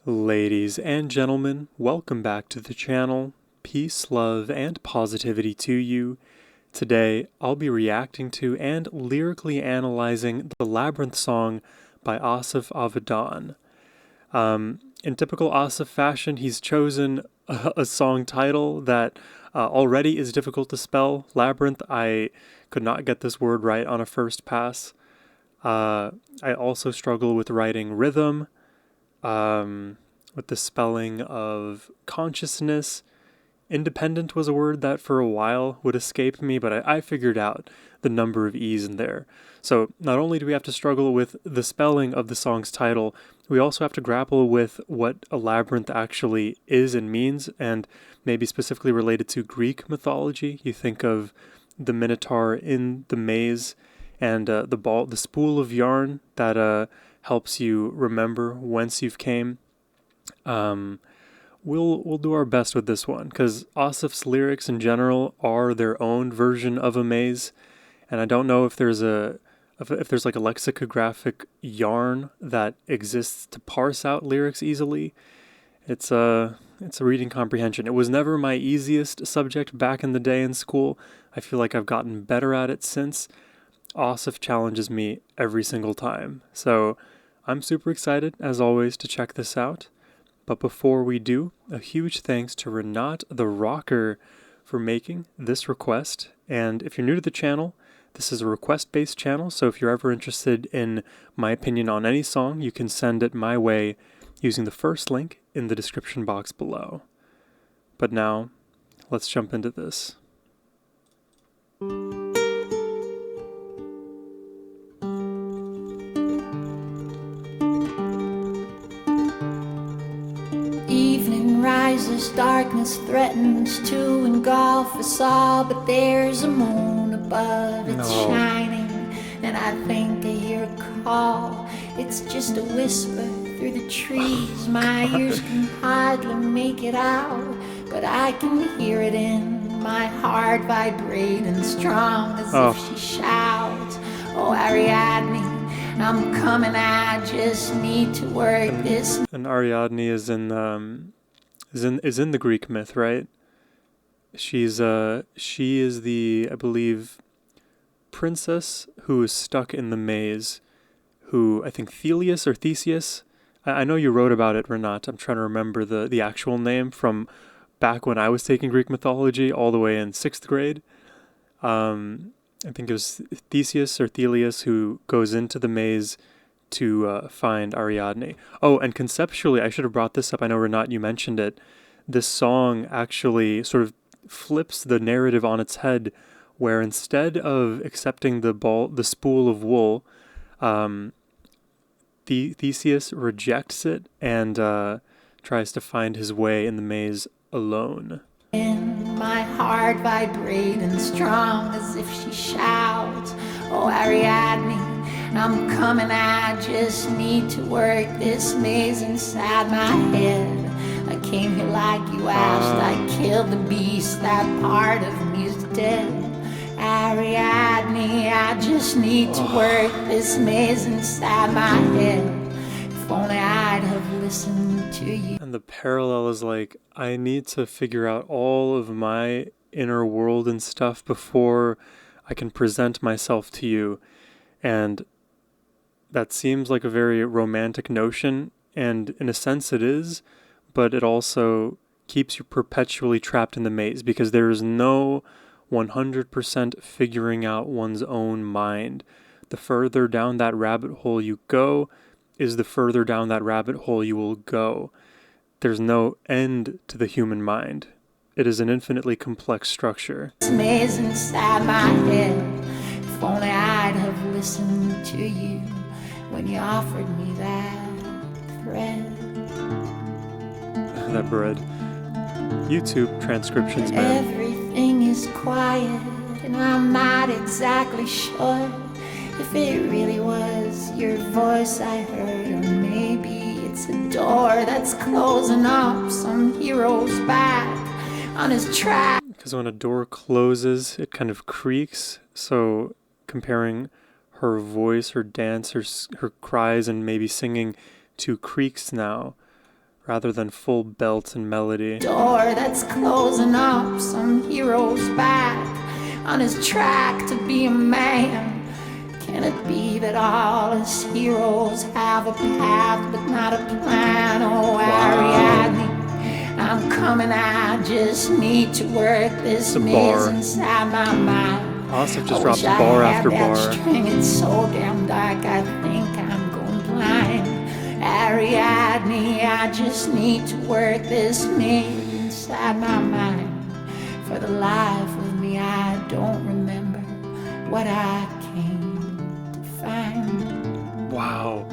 Ladies and gentlemen, welcome back to the channel. Peace, love, and positivity to you. Today, I'll be reacting to and lyrically analyzing the Labyrinth song by Asaf Avidan. In typical Asaf fashion, he's chosen a song title that already is difficult to spell. Labyrinth, I could not get this word right on a first pass. I also struggle with writing rhythm, with the spelling of consciousness. Independent was a word that for a while would escape me, but I figured out the number of E's in there. So not only do we have to struggle with the spelling of the song's title, we also have to grapple with what a labyrinth actually is and means, and maybe specifically related to Greek mythology. You think of the Minotaur in the maze, and the spool of yarn that helps you remember whence you've came. We'll do our best with this one because Asaf's lyrics in general are their own version of a maze, and I don't know if there's like a lexicographic yarn that exists to parse out lyrics easily. It's a reading comprehension. It was never my easiest subject back in the day in school. I feel like I've gotten better at it since. Asaf challenges me every single time. So I'm super excited, as always, to check this out. But before we do, a huge thanks to Renat the Rocker for making this request. And if you're new to the channel, this is a request-based channel, so if you're ever interested in my opinion on any song, you can send it my way using the first link in the description box below. But now, let's jump into this. Evening rises, darkness threatens to engulf us all, but there's a moon above, it's shining, and I think I hear a call. It's just a whisper through the trees, my ears can hardly make it out, but I can hear it in my heart vibrating strong as if she shouts, "Oh Ariadne, I'm coming, I just need to work this." And Ariadne is in the Greek myth, right? She is the, I believe, princess who is stuck in the maze, who I think Theseus. I know you wrote about it, Renat. I'm trying to remember the actual name from back when I was taking Greek mythology all the way in 6th grade. I think it was Theseus or Thelius who goes into the maze to find Ariadne. Oh, and conceptually, I should have brought this up. I know, Renat, you mentioned it. This song actually sort of flips the narrative on its head, where instead of accepting the spool of wool, Theseus rejects it and tries to find his way in the maze alone. In my heart vibrating strong as if she shouts, "Oh Ariadne, I'm coming, I just need to work this maze inside my head. I came here like you asked, I killed the beast, that part of me is dead. Ariadne, I just need to work this maze inside my head. If only I'd have listened to you." And the parallel is like, I need to figure out all of my inner world and stuff before I can present myself to you. And that seems like a very romantic notion, and in a sense it is, but it also keeps you perpetually trapped in the maze because there is no 100% figuring out one's own mind. The further down that rabbit hole you go is the further down that rabbit hole you will go. There's no end to the human mind. It is an infinitely complex structure. This maze inside my head. If only I'd have listened to you when you offered me that thread. That bread. YouTube transcriptions, man. Everything is quiet, and I'm not exactly sure if it really was your voice I heard, or maybe it's a door that's closing up some hero's back on his track. Because when a door closes, it kind of creaks. So comparing her voice, her dance, her cries, and maybe singing to creaks now, rather than full belt and melody. Door that's closing up, some hero's back on his track to be a man. Can it be that all his heroes have a path but not a plan? Oh, Ariadne, I'm coming, I just need to work this maze inside my mind. Asaf just drops bar after bar. String, it's so damn dark, I think I'm going blind. Ariadne, I just need to work this maze inside my mind. For the life of me, I don't remember what I came to find. Wow.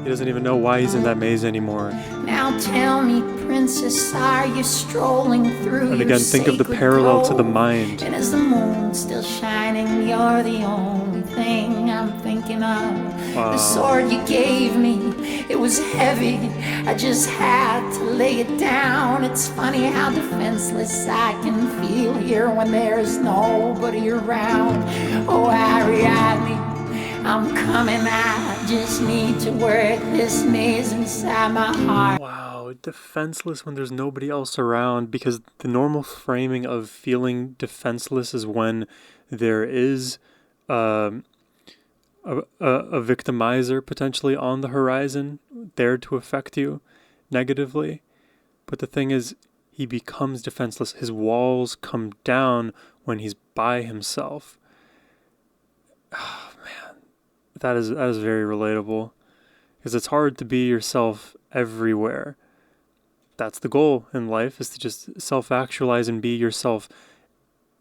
He doesn't even know why he's in that maze anymore. Now tell me, princess, are you strolling through? And again, think of the parallel to the mind. And is the moon still shining? You're the only thing I'm thinking of. Wow. The sword you gave me, it was heavy. I just had to lay it down. It's funny how defenseless I can feel here when there's nobody around. Oh, Ariadne, I'm coming, I just need to work this maze inside my heart. Wow, defenseless when there's nobody else around, because the normal framing of feeling defenseless is when there is a victimizer potentially on the horizon there to affect you negatively. But the thing is, he becomes defenseless. His walls come down when he's by himself. Oh, man. That is very relatable, because it's hard to be yourself everywhere. That's the goal in life, is to just self-actualize and be yourself.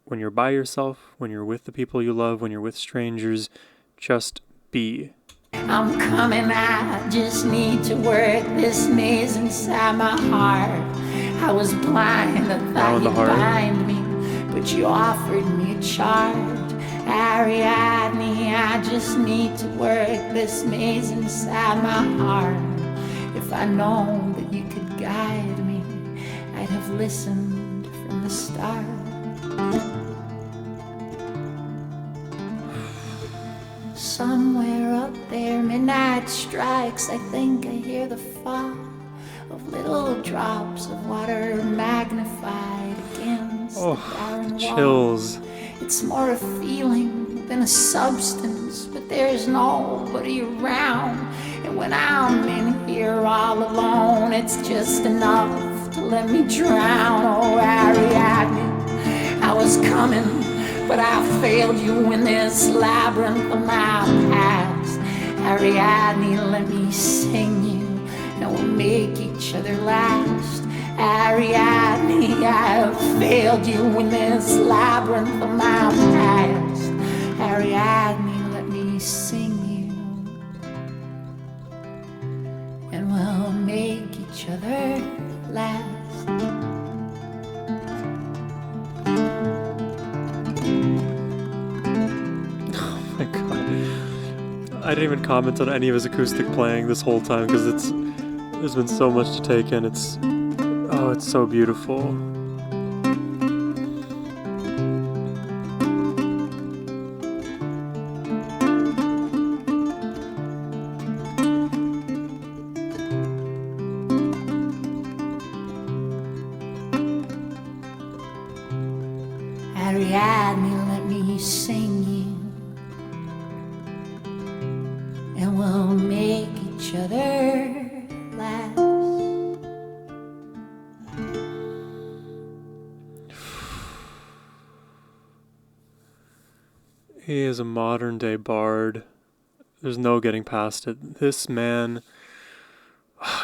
When you're by yourself, when you're with the people you love, when you're with strangers, just be. I'm coming, I just need to work this maze inside my heart. I was blind, I thought you'd find me, but you offered me a charge. Ariadne, I just need to work this maze inside my heart. If I'd known that you could guide me, I'd have listened from the start. Somewhere up there, midnight strikes. I think I hear the fall of little drops of water magnified against the barren chills. wall. It's more a feeling than a substance, but there's nobody around. And when I'm in here all alone, it's just enough to let me drown. Oh, Ariadne, I was coming, but I failed you in this labyrinth of my past. Ariadne, let me sing you, and we'll make each other last. Ariadne, I have failed you in this labyrinth of my past. Ariadne, let me sing you, and we'll make each other last. Oh my god. I didn't even comment on any of his acoustic playing this whole time, because there's been so much to take in. It's so beautiful. Ariadne, let me sing you, and we'll make each other last. He is a modern day bard. There's no getting past it. This man,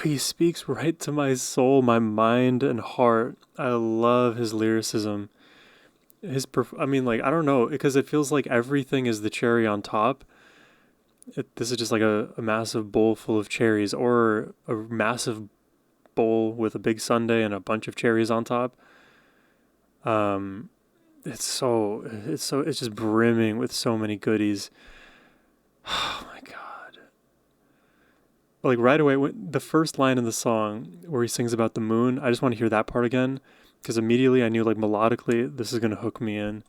he speaks right to my soul, my mind, and heart. I love his lyricism. I don't know, because it feels like everything is the cherry on top. This is just like a massive bowl full of cherries, or a massive bowl with a big sundae and a bunch of cherries on top. It's just brimming with so many goodies. Oh my god. Like right away, the first line in the song where he sings about the moon, I just want to hear that part again, because immediately I knew, like, melodically, this is going to hook me in.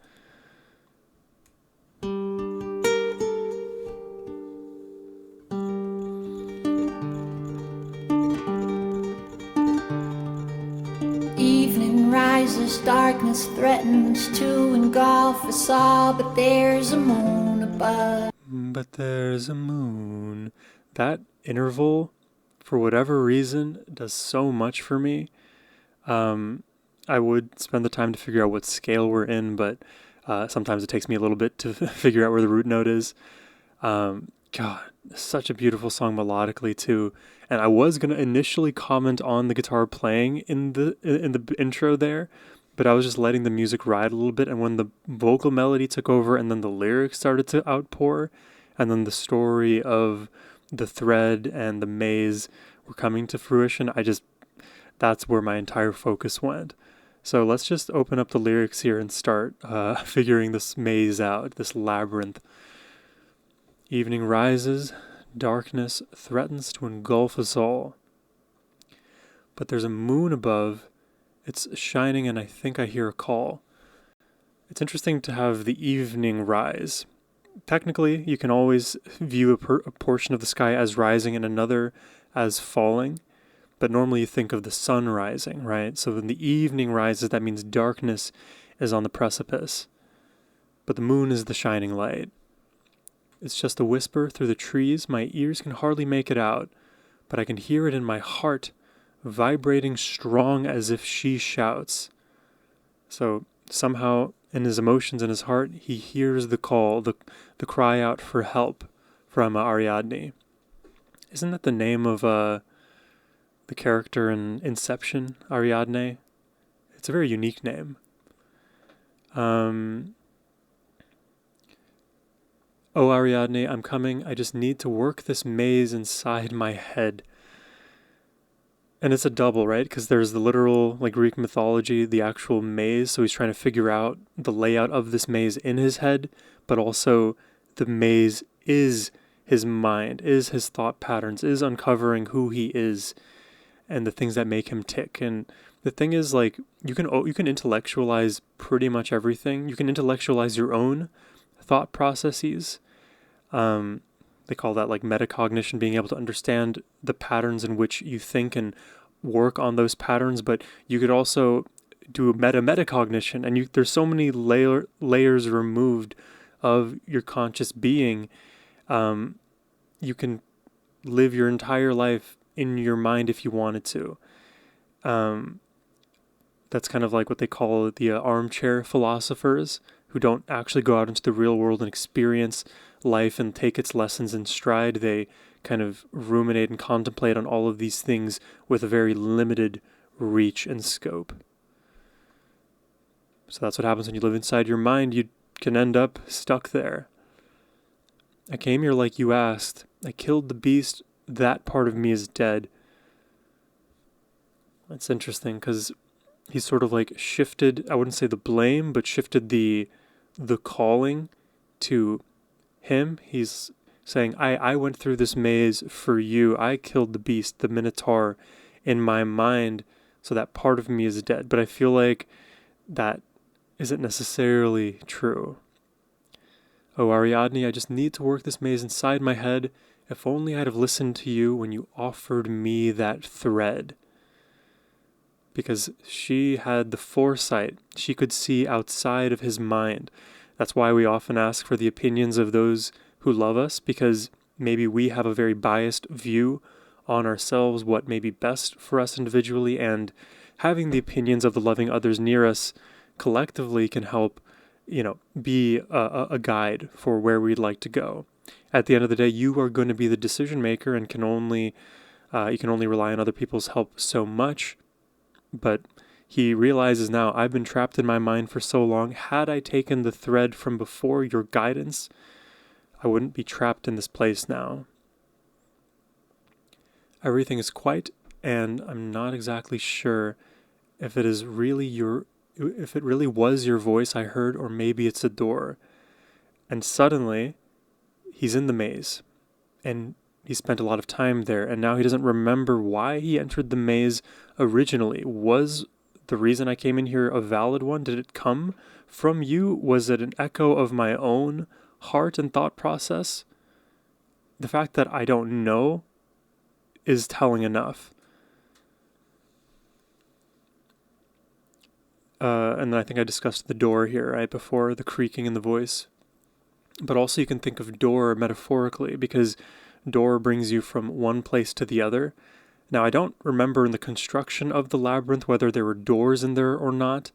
Evening rises, darkness threatens to engulf us all, but there's a moon above. But there's a moon. That interval, for whatever reason, does so much for me. I would spend the time to figure out what scale we're in, but sometimes it takes me a little bit to figure out where the root note is. God, such a beautiful song melodically too. And I was gonna initially comment on the guitar playing in the intro there, but I was just letting the music ride a little bit. And when the vocal melody took over, and then the lyrics started to outpour, and then the story of the thread and the maze were coming to fruition, that's where my entire focus went. So let's just open up the lyrics here and start figuring this maze out, this labyrinth. Evening rises, darkness threatens to engulf us all. But there's a moon above, it's shining, and I think I hear a call. It's interesting to have the evening rise. Technically, you can always view a portion of the sky as rising and another as falling. But normally you think of the sun rising, right? So when the evening rises, that means darkness is on the precipice. But the moon is the shining light. It's just a whisper through the trees. My ears can hardly make it out, but I can hear it in my heart, vibrating strong as if she shouts. So somehow in his emotions in his heart, he hears the call, the cry out for help from Ariadne. Isn't that the name of the character in Inception, Ariadne? It's a very unique name. Oh, Ariadne, I'm coming. I just need to work this maze inside my head. And it's a double, right? Because there's the literal, like Greek mythology, the actual maze. So he's trying to figure out the layout of this maze in his head, but also the maze is his mind, is his thought patterns, is uncovering who he is and the things that make him tick. And the thing is, like, you can intellectualize pretty much everything. You can intellectualize your own thought processes. They call that like metacognition, being able to understand the patterns in which you think and work on those patterns. But you could also do a metacognition, and there's so many layers removed of your conscious being. You can live your entire life in your mind if you wanted to. That's kind of like what they call the armchair philosophers, who don't actually go out into the real world and experience life and take its lessons in stride. They kind of ruminate and contemplate on all of these things with a very limited reach and scope. So that's what happens when you live inside your mind. You can end up stuck there. I came here like you asked. I killed the beast. That part of me is dead. That's interesting because he's sort of like shifted, I wouldn't say the blame, but shifted the calling to him. He's saying, I went through this maze for you. I killed the beast, the minotaur, in my mind, so that part of me is dead. But I feel like that isn't necessarily true. Oh, Ariadne, I just need to work this maze inside my head. If only I'd have listened to you when you offered me that thread. Because she had the foresight. She could see outside of his mind. That's why we often ask for the opinions of those who love us, because maybe we have a very biased view on ourselves, what may be best for us individually, and having the opinions of the loving others near us collectively can help, be a guide for where we'd like to go. At the end of the day, you are going to be the decision maker, and you can only rely on other people's help so much. But he realizes now, I've been trapped in my mind for so long. Had I taken the thread from before, your guidance, I wouldn't be trapped in this place now. Everything is quiet, and I'm not exactly sure if it really was your voice I heard, or maybe it's a door. And suddenly, he's in the maze, and he spent a lot of time there, and now he doesn't remember why he entered the maze originally. Was the reason I came in here a valid one? Did it come from you? Was it an echo of my own heart and thought process? The fact that I don't know is telling enough. and then I think I discussed the door here, right, before, the creaking in the voice. But also you can think of door metaphorically, because door brings you from one place to the other. Now, I don't remember in the construction of the labyrinth whether there were doors in there or not.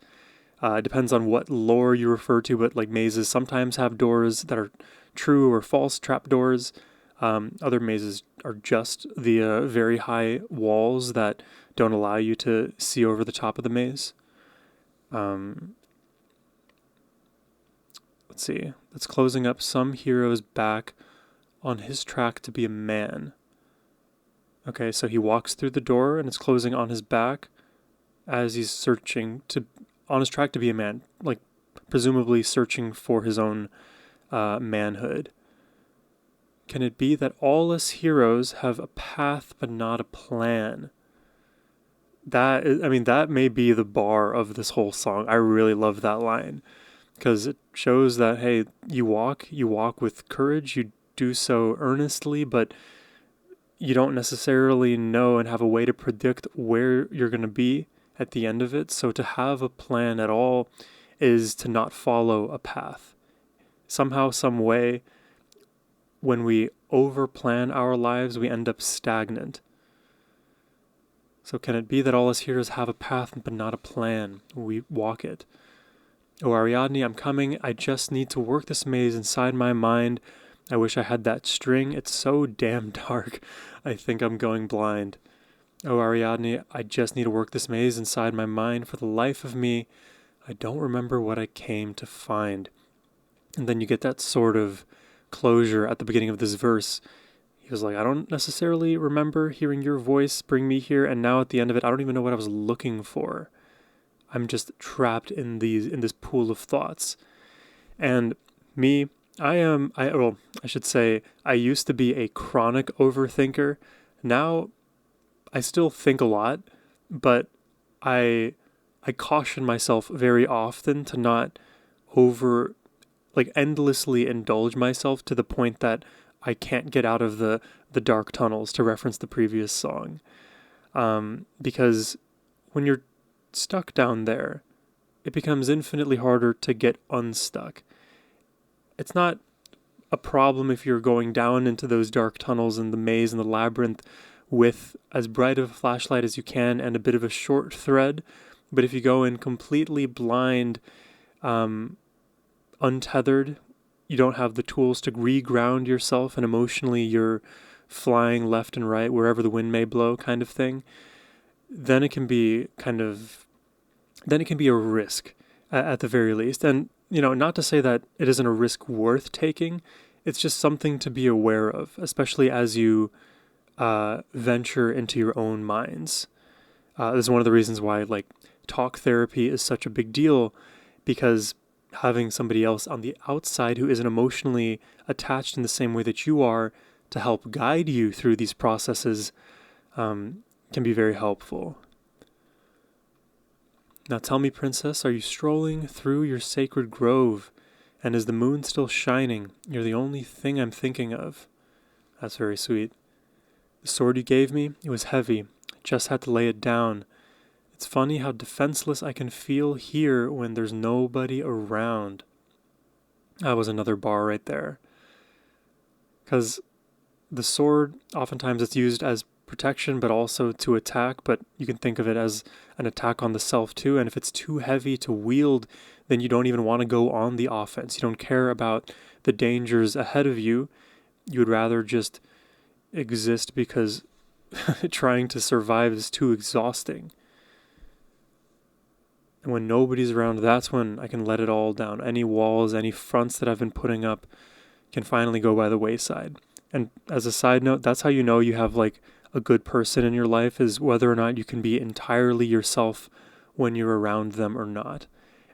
It depends on what lore you refer to, but like mazes sometimes have doors that are true or false trapdoors. Other mazes are just the very high walls that don't allow you to see over the top of the maze. Let's see. That's closing up some hero's back on his track to be a man. Okay, so he walks through the door and it's closing on his back as he's searching to, on his track to be a man, like presumably searching for his own manhood. Can it be that all us heroes have a path but not a plan? That may be the bar of this whole song. I really love that line because it shows that, hey, you walk with courage, you do so earnestly, but you don't necessarily know and have a way to predict where you're going to be at the end of it. So to have a plan at all is to not follow a path. Somehow, some way, when we overplan our lives, we end up stagnant. So can it be that all us heroes have a path but not a plan? We walk it. Oh, Ariadne, I'm coming. I just need to work this maze inside my mind. I wish I had that string. It's so damn dark. I think I'm going blind. Oh, Ariadne, I just need to work this maze inside my mind. For the life of me, I don't remember what I came to find. And then you get that sort of closure at the beginning of this verse. He was like, I don't necessarily remember hearing your voice bring me here, and now at the end of it, I don't even know what I was looking for. I'm just trapped in this pool of thoughts. And me, I should say, I used to be a chronic overthinker. Now, I still think a lot, but I caution myself very often to not endlessly indulge myself to the point that I can't get out of the dark tunnels, to reference the previous song. Because when you're stuck down there, it becomes infinitely harder to get unstuck. It's not a problem if you're going down into those dark tunnels and the maze and the labyrinth with as bright of a flashlight as you can and a bit of a short thread. But if you go in completely blind, untethered, you don't have the tools to reground yourself, and emotionally you're flying left and right wherever the wind may blow, kind of thing, then it can be a risk at the very least. And, not to say that it isn't a risk worth taking, it's just something to be aware of, especially as you venture into your own minds. This is one of the reasons why, talk therapy is such a big deal, because having somebody else on the outside who isn't emotionally attached in the same way that you are to help guide you through these processes can be very helpful. Now tell me, princess, are you strolling through your sacred grove? And is the moon still shining? You're the only thing I'm thinking of. That's very sweet. The sword you gave me, it was heavy. I just had to lay it down. It's funny how defenseless I can feel here when there's nobody around. That was another bar right there. Because the sword, oftentimes it's used as protection, but also to attack, but you can think of it as an attack on the self too. And if it's too heavy to wield, then you don't even want to go on the offense. You don't care about the dangers ahead of you. You would rather just exist because trying to survive is too exhausting. And when nobody's around, that's when I can let it all down. Any walls, any fronts that I've been putting up can finally go by the wayside. And as a side note, that's how you know you have a good person in your life, is whether or not you can be entirely yourself when you're around them or not.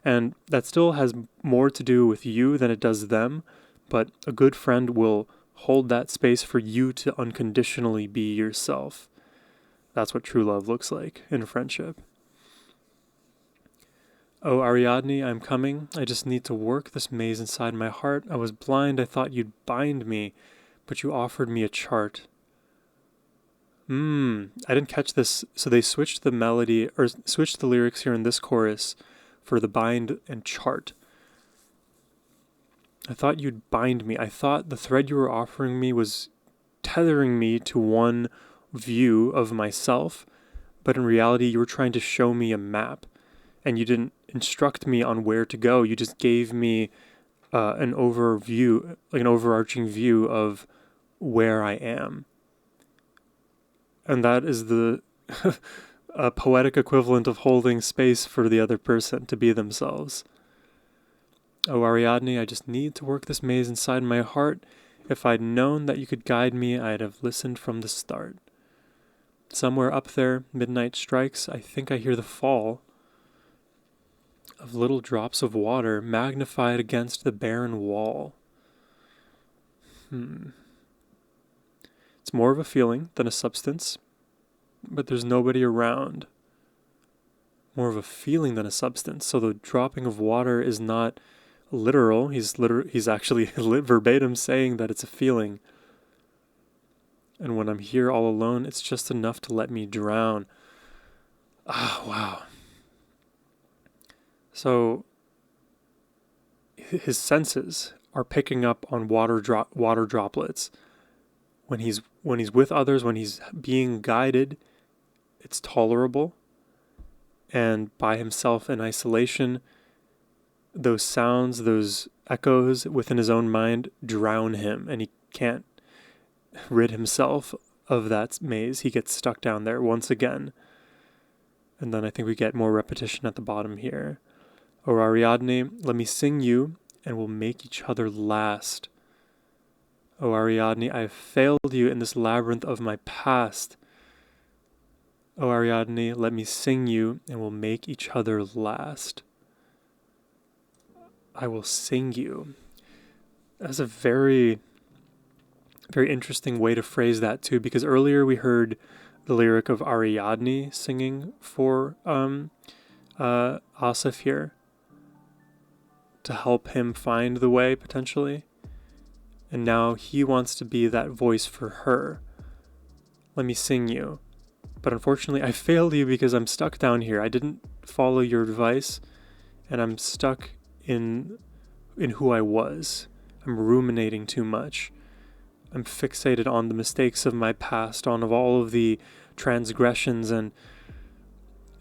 And that still has more to do with you than it does them, but a good friend will hold that space for you to unconditionally be yourself. That's what true love looks like in a friendship. Oh, Ariadne, I'm coming. I just need to work this maze inside my heart. I was blind. I thought you'd bind me, but you offered me a chart. I didn't catch this. So they switched the melody, or switched the lyrics here in this chorus for the bind and chart. I thought you'd bind me. I thought the thread you were offering me was tethering me to one view of myself, but in reality, you were trying to show me a map, and you didn't instruct me on where to go. You just gave me an overview, like an overarching view of where I am. And that is the a poetic equivalent of holding space for the other person to be themselves. Oh, Ariadne, I just need to work this maze inside my heart. If I'd known that you could guide me, I'd have listened from the start. Somewhere up there, midnight strikes. I think I hear the fall of little drops of water magnified against the barren wall. It's more of a feeling than a substance, but there's nobody around. More of a feeling than a substance. So the dropping of water is not literal. He's actually verbatim saying that it's a feeling. And when I'm here all alone, it's just enough to let me drown. Ah, wow. So his senses are picking up on water droplets. When he's with others, when he's being guided, it's tolerable. And by himself in isolation, those sounds, those echoes within his own mind drown him, and he can't rid himself of that maze. He gets stuck down there once again. And then I think we get more repetition at the bottom here. O Ariadne, let me sing you, and we'll make each other last. O Ariadne, I have failed you in this labyrinth of my past. O Ariadne, let me sing you, and we'll make each other last. I will sing you. That's a very, very interesting way to phrase that too, because earlier we heard the lyric of Ariadne singing for Asaf here to help him find the way, potentially. And now he wants to be that voice for her. Let me sing you. But unfortunately, I failed you because I'm stuck down here. I didn't follow your advice, and I'm stuck in who I was. I'm ruminating too much. I'm fixated on the mistakes of my past, on all of the transgressions, and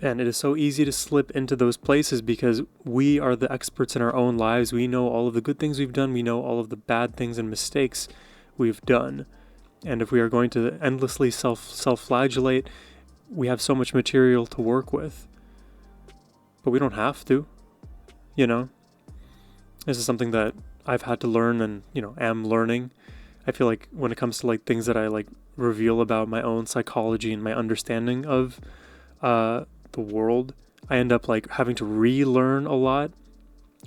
it is so easy to slip into those places because we are the experts in our own lives. We know all of the good things we've done. We know all of the bad things and mistakes we've done. And if we are going to endlessly self-flagellate, we have so much material to work with. But we don't have to, you know? This is something that I've had to learn and, am learning. I feel like when it comes to like things that I like reveal about my own psychology and my understanding of the world, I end up like having to relearn a lot,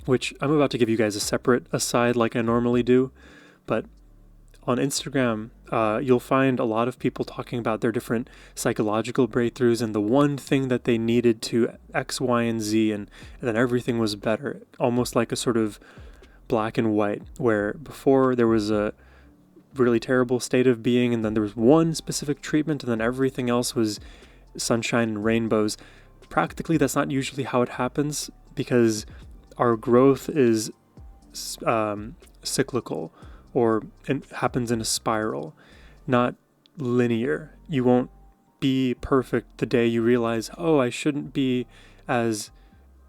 which I'm about to give you guys a separate aside like I normally do. But on Instagram, you'll find a lot of people talking about their different psychological breakthroughs and the one thing that they needed to X, Y, and Z, and then everything was better. Almost like a sort of black and white, where before there was a really terrible state of being, and then there was one specific treatment, and then everything else was sunshine and rainbows. Practically, that's not usually how it happens, because our growth is cyclical, or it happens in a spiral, not linear. You won't be perfect the day you realize, oh, I shouldn't be as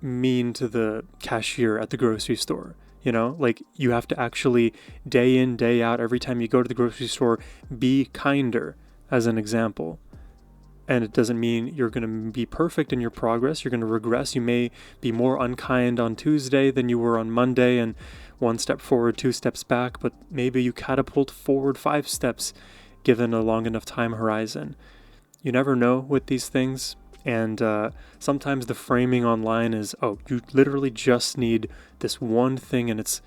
mean to the cashier at the grocery store. Like you have to actually day in, day out, every time you go to the grocery store, be kinder, as an example. And it doesn't mean you're going to be perfect in your progress. You're going to regress. You may be more unkind on Tuesday than you were on Monday, and 1 step forward, 2 steps back, but maybe you catapult forward 5 steps given a long enough time horizon. You never know with these things. And sometimes the framing online is, oh, you literally just need this one thing and it's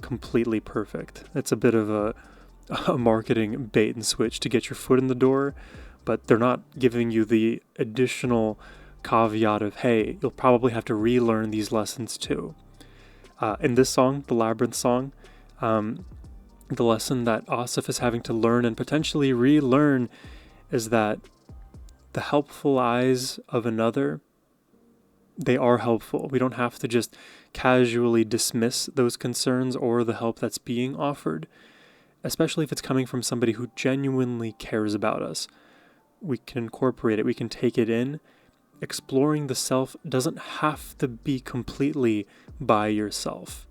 completely perfect. It's a bit of a marketing bait and switch to get your foot in the door, but they're not giving you the additional caveat of, hey, you'll probably have to relearn these lessons too. In this song, the Labyrinth song, the lesson that Asaf is having to learn and potentially relearn is that the helpful eyes of another they are helpful. We don't have to just casually dismiss those concerns or the help that's being offered, especially if it's coming from somebody who genuinely cares about us. We can incorporate it, we can take it in. Exploring the self doesn't have to be completely by yourself.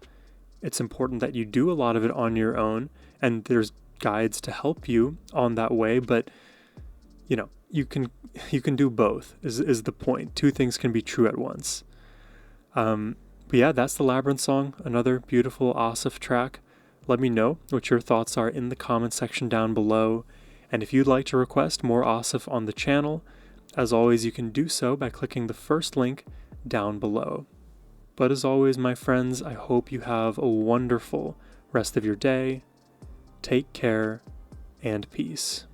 It's important that you do a lot of it on your own, and there's guides to help you on that way, but you can do both is the point. Two things can be true at once. But yeah, that's the Labyrinth song, another beautiful Asaf track. Let me know what your thoughts are in the comment section down below. And if you'd like to request more Asaf on the channel, as always, you can do so by clicking the first link down below. But as always, my friends, I hope you have a wonderful rest of your day. Take care and peace.